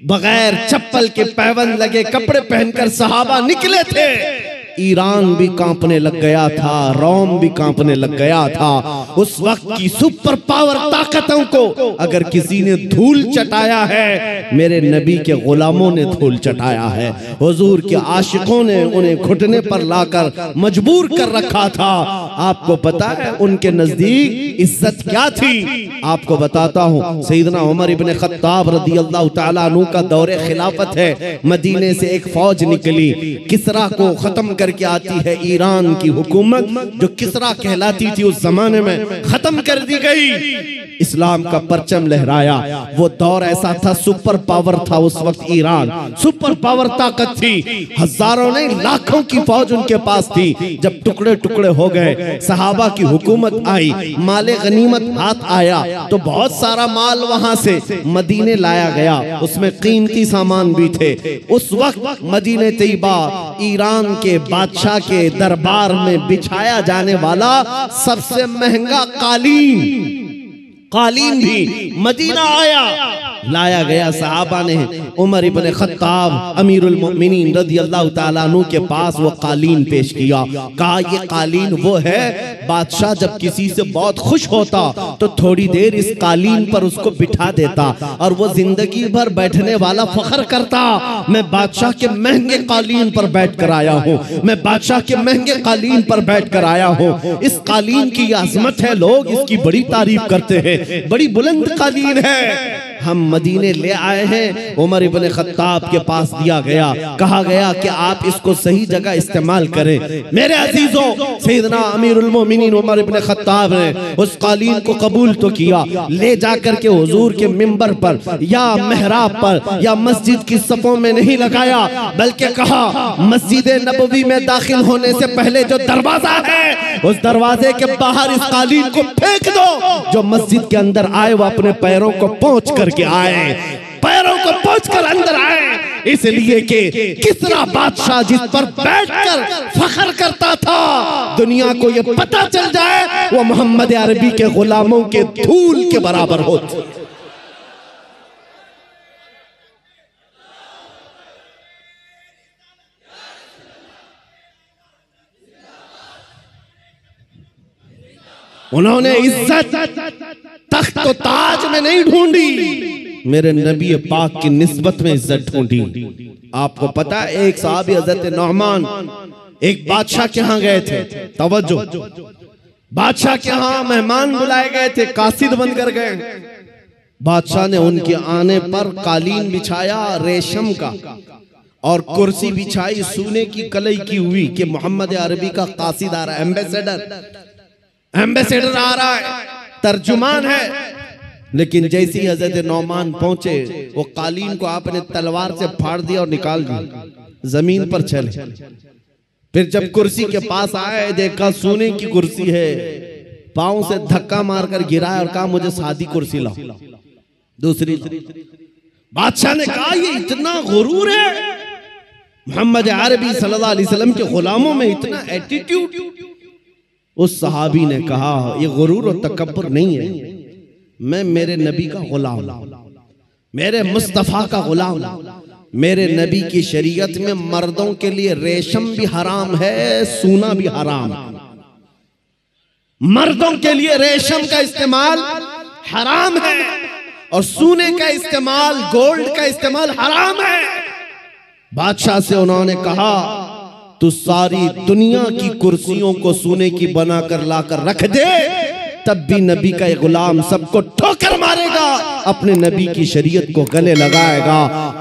[SPEAKER 1] बगैर चप्पल के पैबंद लगे कपड़े पहनकर सहाबा निकले थे ईरान भी कांपने लग गया था, रोम भी कांपने लग गया था। उस वक्त की सुपर पावर ताकतों को अगर किसी ने धूल चटाया है, मेरे नबी के गुलामों ने धूल चटाया है। हुजूर के आशिकों ने उन्हें घुटने पर लाकर मजबूर कर रखा था। आपको पता है उनके नजदीक इज्जत क्या थी? आपको बताता हूँ, सैयदना उमर इब्ने खत्ताब रदियल्लाहु ताला अन्हु का दौरे खिलाफत है। मदीने से एक फौज निकली, किसरा को खत्म करके आती है। ईरान की हुकूमत जो किसरा कहलाती थी उस जमाने में खत्म कर दी गई। इस्लाम का परचम लहराया। वो दौर ऐसा था, सुपर पावर था उस वक्त ईरान, सुपर पावर ताकत थी। हजारों नहीं लाखों की फौज उनके पास थी। जब टुकड़े टुकड़े हो गए, सहाबा की हुकूमत आई, माले गनीमत हाथ आया, तो बहुत सारा माल वहां से मदीने लाया गया। उसमें कीमती सामान भी थे। उस वक्त मदीने तैयबा ईरान के बादशाह के दरबार में बिछाया जाने वाला सबसे महंगा कालीन भी मदीना लाया गया। सहाबा ने उमर इब्ने खत्ताब अमीरुल मोमिनीन रदियल्लाहु ताला अन्हु के पास वो कालीन पेश किया। कहा ये कालीन वो है, बादशाह जब किसी से बहुत खुश होता तो थोड़ी देर इस कालीन पर उसको बिठा देता और वो जिंदगी भर बैठने वाला फख्र करता, मैं बादशाह के महंगे कालीन पर बैठ कर आया हूँ, मैं बादशाह के महंगे कालीन पर बैठ कर आया हूँ। इस कालीन की अजमत है, लोग इसकी बड़ी तारीफ करते हैं, बड़ी बुलंद कालीन है। हम मदीने ले आए हैं। उमर इब्ने खत्ताब के पास दिया गया, कहा गया कि आप इसको सही जगह इस्तेमाल करें। मेरे अजीजों, सैयदना अमीरुल मोमिनीन उमर इब्ने खत्ताब ने उस कालीन को कबूल तो किया, ले जाकर के हुजूर के मिंबर पर या मेहराब पर या मस्जिद की सफों में नहीं लगाया, बल्कि कहा मस्जिद नबवी में दाखिल होने से पहले जो दरवाजा है उस दरवाजे के बाहर इस कालीन को फेंक दो। जो मस्जिद के अंदर आए वो अपने पैरों को पोंछ करके आए, पैरों को पोंछ कर अंदर आए, इसलिए कि किसरा बादशाह जिस पर बैठकर फख्र करता था, दुनिया को ये पता चल जाए वो मोहम्मद अरबी के गुलामों के धूल के बराबर होते। उन्होंने इज्जत तख्त और ताज में नहीं ढूंढी, मेरे नबी पाक की निस्बत में इज्जत ढूंढी। आपको पता है एक साहबी हजरत नौमान एक बादशाह के यहाँ गए थे। तवज्जो, बादशाह के यहाँ मेहमान बुलाए गए थे, कासिद बनकर गए। बादशाह ने उनके आने पर कालीन बिछाया रेशम का और कुर्सी बिछाई सोने की कलई की हुई कि मोहम्मद अरबी का कासिद आ रहा है, एम्बेसडर आ रहा है, तर्जुमान है। लेकिन जैसे ही हजरत नौमान पहुंचे, वो कालीन को आपने तलवार से फाड़ दिया और निकाल दिया, जमीन पर चले। फिर जब कुर्सी के पास आए, देखा सोने की कुर्सी है, पांव से धक्का मारकर गिराया और कहा मुझे सादी कुर्सी लाओ, दूसरी। बादशाह ने कहा ये इतना गुरूर है, मोहम्मद अरबी सल्लल्लाहु अलैहि वसल्लम के गुलामों में इतना एटीट्यूड। उस सहाबी ने कहा ये गुरूर और तकब्बुर नहीं है, मैं मेरे नबी का गुलाम, मेरे मुस्तफा का गुलाम। मेरे नबी की शरीयत में मर्दों के लिए रेशम भी हराम है, सोना भी हराम। मर्दों के लिए रेशम का इस्तेमाल हराम है और सोने का इस्तेमाल, गोल्ड का इस्तेमाल हराम है। बादशाह से उन्होंने कहा तू सारी दुनिया की कुर्सियों को सोने की बनाकर लाकर रख दे, तब भी नबी का ये गुलाम सबको ठोकर मारेगा, अपने नबी की शरीयत को गले लगाएगा।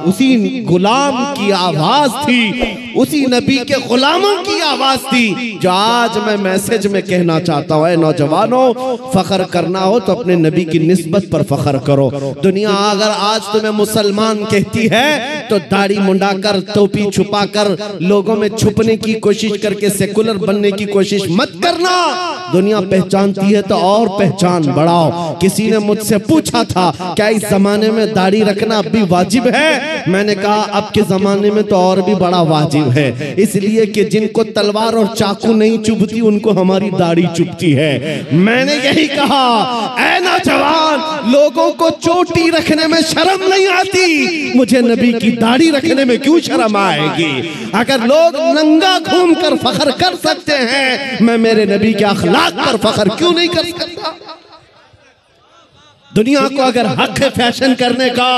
[SPEAKER 1] उसी गुलाम की आवाज थी, उसी नबी के गुलामों की आवाज थी जो आज मैं मैसेज में कहना चाहता हूं। नौजवानों, फख्र करना हो तो अपने नबी की निस्बत पर फख्र करो। दुनिया अगर आज तुम्हें मुसलमान कहती है तो दाढ़ी मुंडाकर, टोपी छुपाकर, लोगों में छुपने की कोशिश करके सेकुलर बनने की कोशिश मत करना। दुनिया पहचानती है तो और पहचान बढ़ाओ। किसी ने मुझसे पूछा था क्या इस जमाने में दाढ़ी रखना अब भी वाजिब है? मैंने कहा अब के जमाने में तो और भी बड़ा वाजिब वाजिब है, इसलिए कि जिनको तलवार और चाकू नहीं चुभती उनको हमारी दाढ़ी चुभती है। मैंने यही कहा, ऐ नौजवान, लोगों को चोटी रखने में शर्म नहीं आती, मुझे नबी की दाढ़ी रखने में क्यों शर्म आएगी? अगर लोग नंगा घूम कर फख्र कर सकते हैं, मैं मेरे नबी के अखलाक पर फख्र क्यों नहीं कर सकता? दुनिया को अगर हक है फैशन करने का,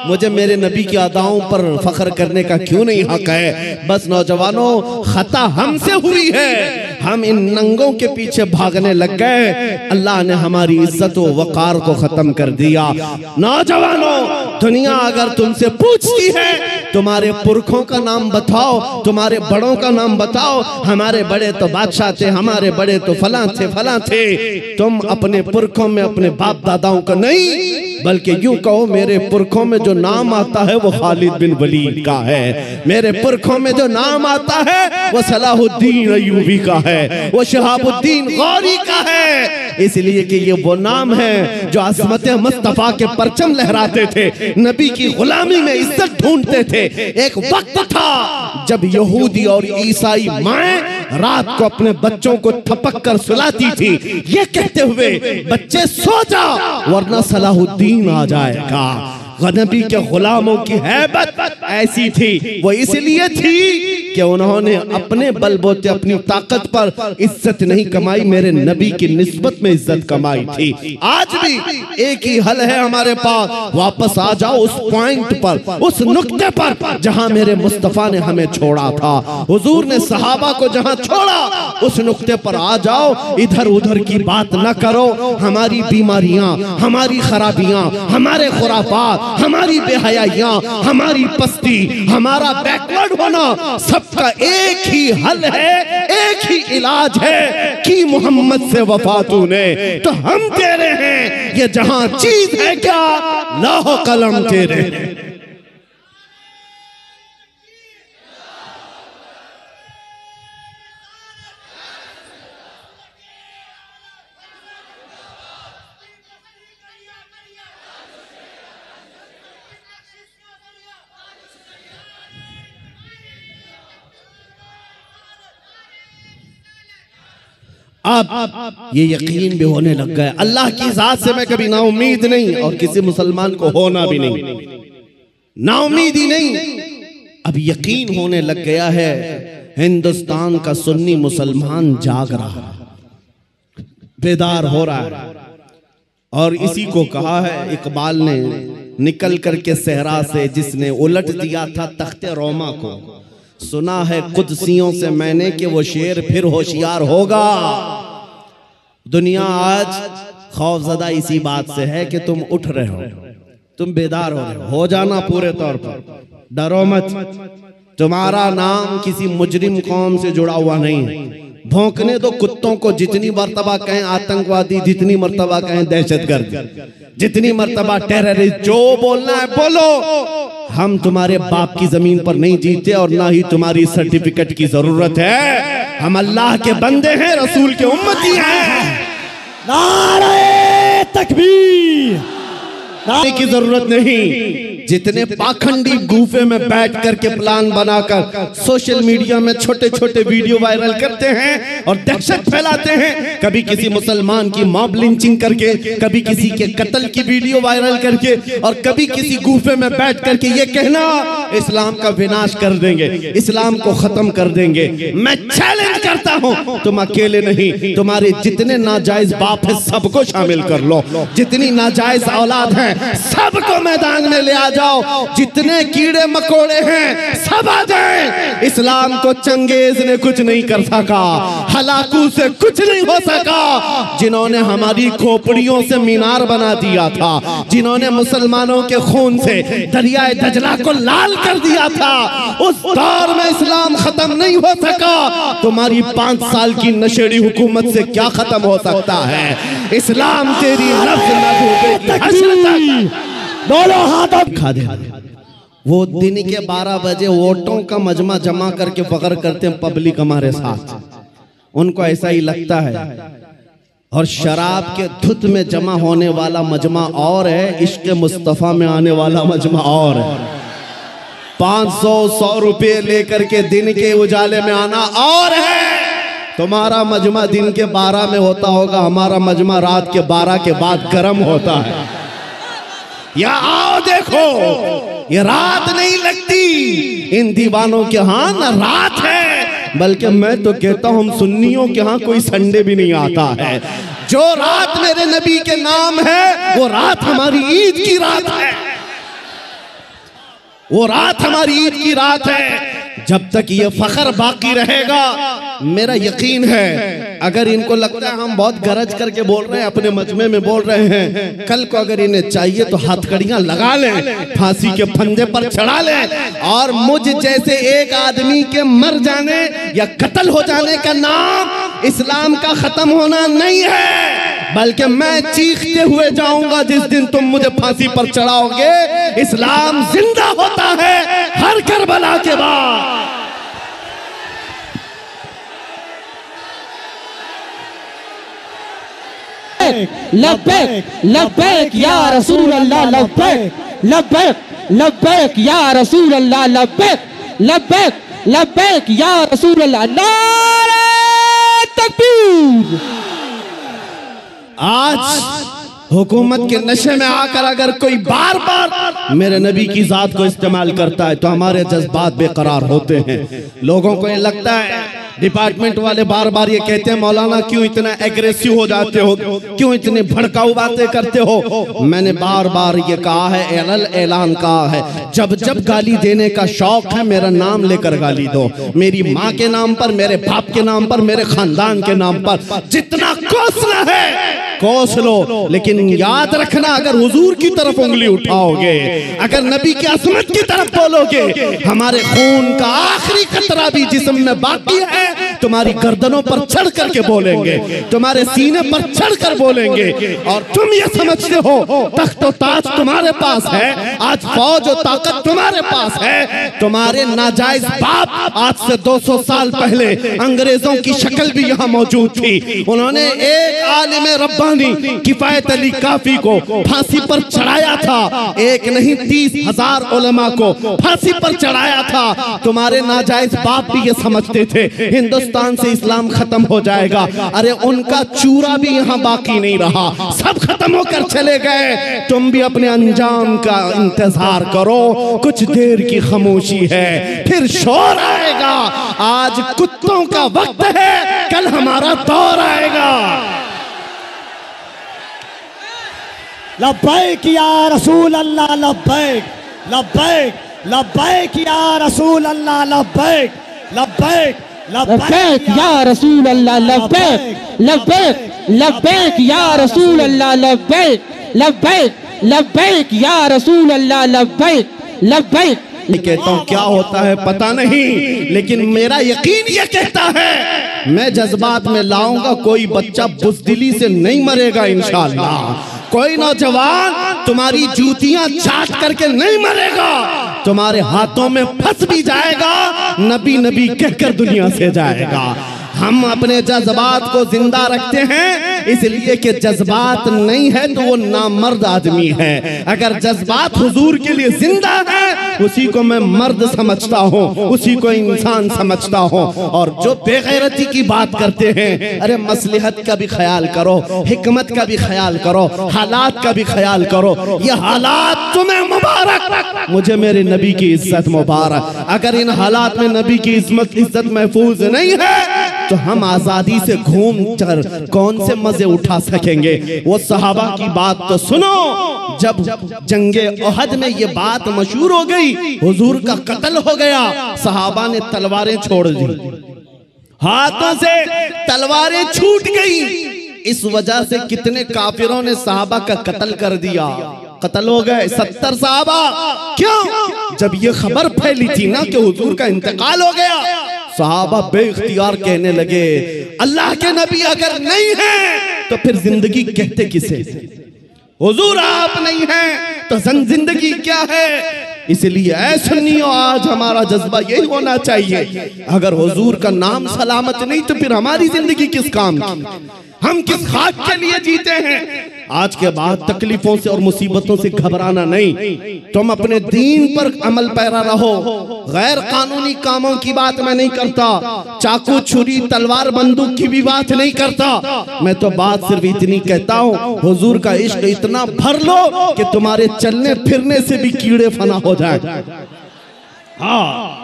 [SPEAKER 1] मुझे मेरे नबी की अदाओं पर फख्र करने का क्यों नहीं हक है? बस नौजवानों, खता हमसे हुई है, हम इन नंगों के पीछे भागने लग गए, अल्लाह ने हमारी इज्जत व वकार को खत्म कर दिया। नौजवानों, दुनिया अगर तुमसे पूछती है तुम्हारे पुरखों का नाम बताओ, तुम्हारे बड़ों का नाम बताओ, हमारे बड़े तो बादशाह थे, हमारे बड़े तो फलां थे फलां थे, तुम अपने पुरखों में अपने बाप दादाओं का नहीं, बल्कि यूं कहो मेरे पुरखों में जो नाम आता है वो खालिद बिन वलीद का है, मेरे पुरखों में जो नाम आता है वो सलाहुद्दीन अय्यूबी का है, वो शहाबुद्दीन गौरी का है, इसलिए कि ये वो नाम है जो अज़मत मुस्तफा के परचम लहराते थे, नबी की गुलामी में इज्जत ढूंढते थे। एक वक्त था जब यहूदी और ईसाई माएं रात को अपने बच्चों को थपक कर सुलाती थी, ये कहते हुए बच्चे सो जा वरना सलाहुद्दीन आ जाएगा। नबी के गुलामों की हैबत ऐसी थी, वो इसलिए थी कि उन्होंने अपने बलबूते अपनी ताकत पर इज्जत नहीं कमाई, मेरे नबी की निस्बत में इज्जत कमाई थी। आज भी एक ही हल है हमारे पास, वापस आ जाओ उस पॉइंट पर, उस नुक्ते पर जहां मेरे मुस्तफा ने हमें छोड़ा था, हुजूर ने सहाबा को जहां छोड़ा उस नुक्ते पर आ जाओ, इधर उधर की बात न करो। हमारी बीमारियां, हमारी खराबियां, हमारे खुराफात, हमारी बेहयाइयां, हमारी पस्ती, हमारा बैकवर्ड होना, सबका एक ही हल है, एक ही इलाज है कि मोहम्मद से वफा तूने तो हम तेरे हैं, ये जहां चीज है क्या लौह कलम तेरे। अब ये यकीन भी होने लग गया, अल्लाह की जात से मैं कभी नाउमीद नहीं और किसी मुसलमान को होना भी नहीं, नाउमीदी नहीं। अब यकीन होने लग गया है, हिंदुस्तान का सुन्नी मुसलमान जाग रहा है, बेदार हो रहा है। और इसी को कहा है इकबाल ने निकल करके सहरा से, जिसने उलट दिया था तख्ते रोमा को, सुना है कुदसियों से मैंने कि वो शेर फिर होशियार होगा। दुनिया आज खौफजदा इसी बात से है कि तुम उठ रहे हो, तुम बेदार हो जाना पूरे तौर पर, डरो मत। तुम्हारा नाम किसी मुजरिम कौम से जुड़ा हुआ नहीं है। भौंकने दो कुत्तों को, जितनी मर्तबा कहें आतंकवादी, जितनी मर्तबा कहें दहशतगर्द, जितनी मर्तबा टेररिस्ट, जो बोलना है बोलो। हम तुम्हारे बाप की जमीन पर नहीं जीते और ना ही तुम्हारी सर्टिफिकेट की जरूरत है। हम अल्लाह के बंदे हैं, रसूल के उम्मती हैं।
[SPEAKER 2] नारे तकबीर,
[SPEAKER 1] नारे की जरूरत नहीं। जितने पाखंडी गुफे में बैठ करके प्लान बनाकर सोशल मीडिया में छोटे छोटे वीडियो वायरल करते हैं और दहशत फैलाते हैं, कभी किसी मुसलमान की मॉब लिंचिंग करके, कभी किसी के कत्ल की वीडियो वायरल करके, और कभी किसी गुफे में बैठ करके ये कहना इस्लाम का विनाश कर देंगे, इस्लाम को खत्म कर देंगे। मैं चैलेंज करता हूं, तुम अकेले नहीं, तुम्हारे जितने नाजायज बाप है सबको शामिल कर लो, जितनी नाजायज औलाद है सबको मैदान में ले आ जाओ, जितने कीड़े मकोड़े हैं सब आ जाएं। इस्लाम को चंगेज ने कुछ नहीं कर सका, हलाकू से कुछ नहीं हो सका। जिन्होंने हमारी खोपड़ियों से मीनार बना दिया था, जिन्होंने मुसलमानों के खून से दरियाए दजला को लाल कर दिया था, उस दौर में इस्लाम खत्म नहीं हो सका। तुम्हारी 5 साल की नशेड़ी हुकूमत से क्या खत्म हो सकता है? इस्लाम तेरी
[SPEAKER 2] दोनों हाथों
[SPEAKER 1] खा दे। वो दिन के 12 बजे वोटों का मजमा जमा करके फख्र करते हैं पब्लिक हमारे साथ, उनको ऐसा ही लगता है। और शराब के धुत में जमा होने वाला मजमा और है, इश्क मुस्तफा में आने वाला मजमा और है। 500-100 रुपये लेकर के दिन के उजाले में आना और है। तुम्हारा मजमा दिन के 12 में होता होगा, हमारा मजमा रात के 12 के बाद गर्म होता है। या आओ देखो, ये रात नहीं लगती इन दीवानों के यहाँ, ना रात है, बल्कि मैं तो कहता हूँ हम सुन्नियों के यहाँ कोई संडे भी नहीं आता है। जो रात मेरे नबी के नाम है वो रात हमारी ईद की रात है, वो रात हमारी ईद की रात है। जब तक ये फख्र बाकी रहेगा, मेरा यकीन है, अगर इनको लगता है हम बहुत गरज करके बोल रहे हैं, अपने मजमे में बोल रहे हैं, कल को अगर इन्हें चाहिए तो हथकड़ियां लगा लें, फांसी के फंदे पर चढ़ा लें, और मुझ जैसे एक आदमी के मर जाने या कत्ल हो जाने का नाम इस्लाम का खत्म होना नहीं है, बल्कि मैं चीखते हुए जाऊंगा जिस दिन तुम मुझे फांसी पर चढ़ाओगे। इस्लाम जिंदा होता है हर करबला के बाद।
[SPEAKER 2] लब्बैक लब्बैक या रसूल अल्लाह, लब्बैक लब्बैक लब्बैक या रसूल अल्लाह, लब्बैक लब्बैक लब्बैक या रसूल अल्लाह। नारे तकबीर।
[SPEAKER 1] आज हुकूमत के नशे में आकर अगर कोई बार बार मेरे नबी की जात को इस्तेमाल करता है तो हमारे जज्बात बेकरार होते हैं। लोगों को ये लगता है, डिपार्टमेंट वाले बार बार ये कहते हैं, मौलाना क्यों इतना एग्रेसिव हो जाते हो, क्यों इतने भड़काऊ बातें करते हो। मैंने बार बार ये कहा है, ऐलान कहा है, जब जब गाली देने का शौक है मेरा नाम लेकर गाली दो, मेरी माँ के नाम पर, मेरे बाप के नाम पर, मेरे खानदान के नाम पर, जितना कोसना है कोस लो, लेकिन याद रखना अगर हुजूर की तरफ उंगली उठाओगे, अगर नबी की असमत की तरफ बोलोगे, हमारे खून का आखिरी कतरा भी जिस्म में बाकी है, तुम्हारी गर्दनों पर चढ़ करके बोलेंगे, तुम्हारे सीने पर चढ़ कर बोलेंगे। और तुम ये समझते हो तख्त और ताज तुम्हारे पास है, आज फौज और ताकत तुम्हारे पास है। तुम्हारे नाजायज बाप आज से 200 साल पहले अंग्रेजों की शक्ल भी यहाँ मौजूद थी, उन्होंने एक आलिम रब्बानी किफायत अली काफी को फांसी पर चढ़ाया था, एक नहीं 30,000 उलमा को फांसी पर चढ़ाया था। तुम्हारे नाजायज बाप भी ये समझते थे हिंदुस्तान से इस्लाम खत्म हो जाएगा, अरे उनका चूरा भी यहाँ बाकी नहीं रहा, सब खत्म होकर चले गए। तुम भी अपने अंजाम का इंतजार करो, कुछ देर की खामोशी है, फिर शोर आएगा। आज कुत्तों का वक्त है, कल हमारा दौर आएगा।
[SPEAKER 2] लब्बैक या रसूल अल्लाह, लब्बैक लब्बैक लब्बैक या रसूल अल्लाह, लब्बैक लब्बैक लब्बैक या रसूल अल्लाह, लब्बैक लब्बैक लब्बैक या रसूल अल्लाह, लब्बैक लब्बैक लब्बैक या रसूल अल्लाह, लब्बैक लब्बैक।
[SPEAKER 1] कहता हूँ क्या होता है पता नहीं, लेकिन मेरा यकीन ये कहता है मैं जज्बात में लाऊंगा, कोई बच्चा बुज़दिली से नहीं मरेगा इंशाअल्लाह, कोई नौजवान तुम्हारी जूतियां चाट करके नहीं मरेगा, तुम्हारे हाथों में फंस भी जाएगा, नबी नबी कहकर दुनिया से जाएगा। हम अपने जज्बात को जिंदा रखते हैं इसलिए कि जज्बात नहीं है तो वो नामर्द आदमी है। अगर जज्बात हुजूर के लिए जिंदा है उसी को मैं मर्द समझता हूँ, उसी को इंसान समझता हूँ। और जो बेगैरती की बात करते हैं, अरे मसलहत का भी ख्याल करो, हिकमत का भी ख्याल करो, हालात का भी ख्याल करो। ये हालात तुम्हें मुबारक, मुझे मेरे नबी की इज्जत मुबारक। अगर इन हालात में नबी की इज्जत महफूज नहीं है तो हम आजादी से घूम कर कौन से मजे उठा सकेंगे। वो सहाबा की बात तो सुनो, जब जंगे ओहद में ये बात मशहूर हो गई, हुजूर का कत्ल हो गया, सहाबा ने तलवारें छोड़ दी, हाथों से तलवारें छूट गई। इस वजह से कितने काफिरों ने सहाबा का कत्ल कर दिया, कत्ल हो गए 70 सहाबा। क्यों? जब ये खबर फैली थी ना कि हुजूर का इंतकाल हो गया, सहाबा बेइख्तियार कहने लगे अल्लाह के नबी अगर नहीं है तो फिर जिंदगी कहते किसे, हुजूर आप नहीं हैं तो जिंदगी क्या है। इसलिए ऐ सुन्नियों, आज हमारा जज्बा यही होना चाहिए, अगर हुजूर का नाम सलामत नहीं तो फिर हमारी जिंदगी किस काम की, हम किस खाक के लिए जीते हैं। आज के बाद तकलीफों से और मुसीबतों से घबराना नहीं। तुम अपने दीन पर अमल पैरा रहो। गैर कानूनी कामों की बात मैं नहीं करता, चाकू छुरी तलवार बंदूक की भी बात नहीं करता। मैं तो बात सिर्फ इतनी कहता हूँ, हुजूर का इश्क इतना भर लो कि तुम्हारे चलने फिरने से भी कीड़े फना हो जाए। हाँ,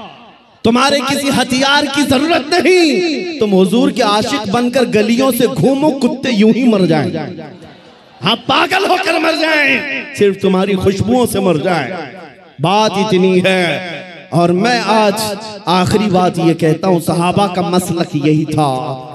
[SPEAKER 1] तुम्हारे किसी हथियार की जरूरत नहीं, तुम हुजूर के आशिक बनकर गलियों से घूमो, कुत्ते यूं ही मर जाएं। हाँ, पागल होकर मर जाएं, सिर्फ तुम्हारी खुशबुओं से मर जाएं। बात इतनी है। और मैं आज आखिरी बात ये कहता हूं, सहाबा का मसलक यही था।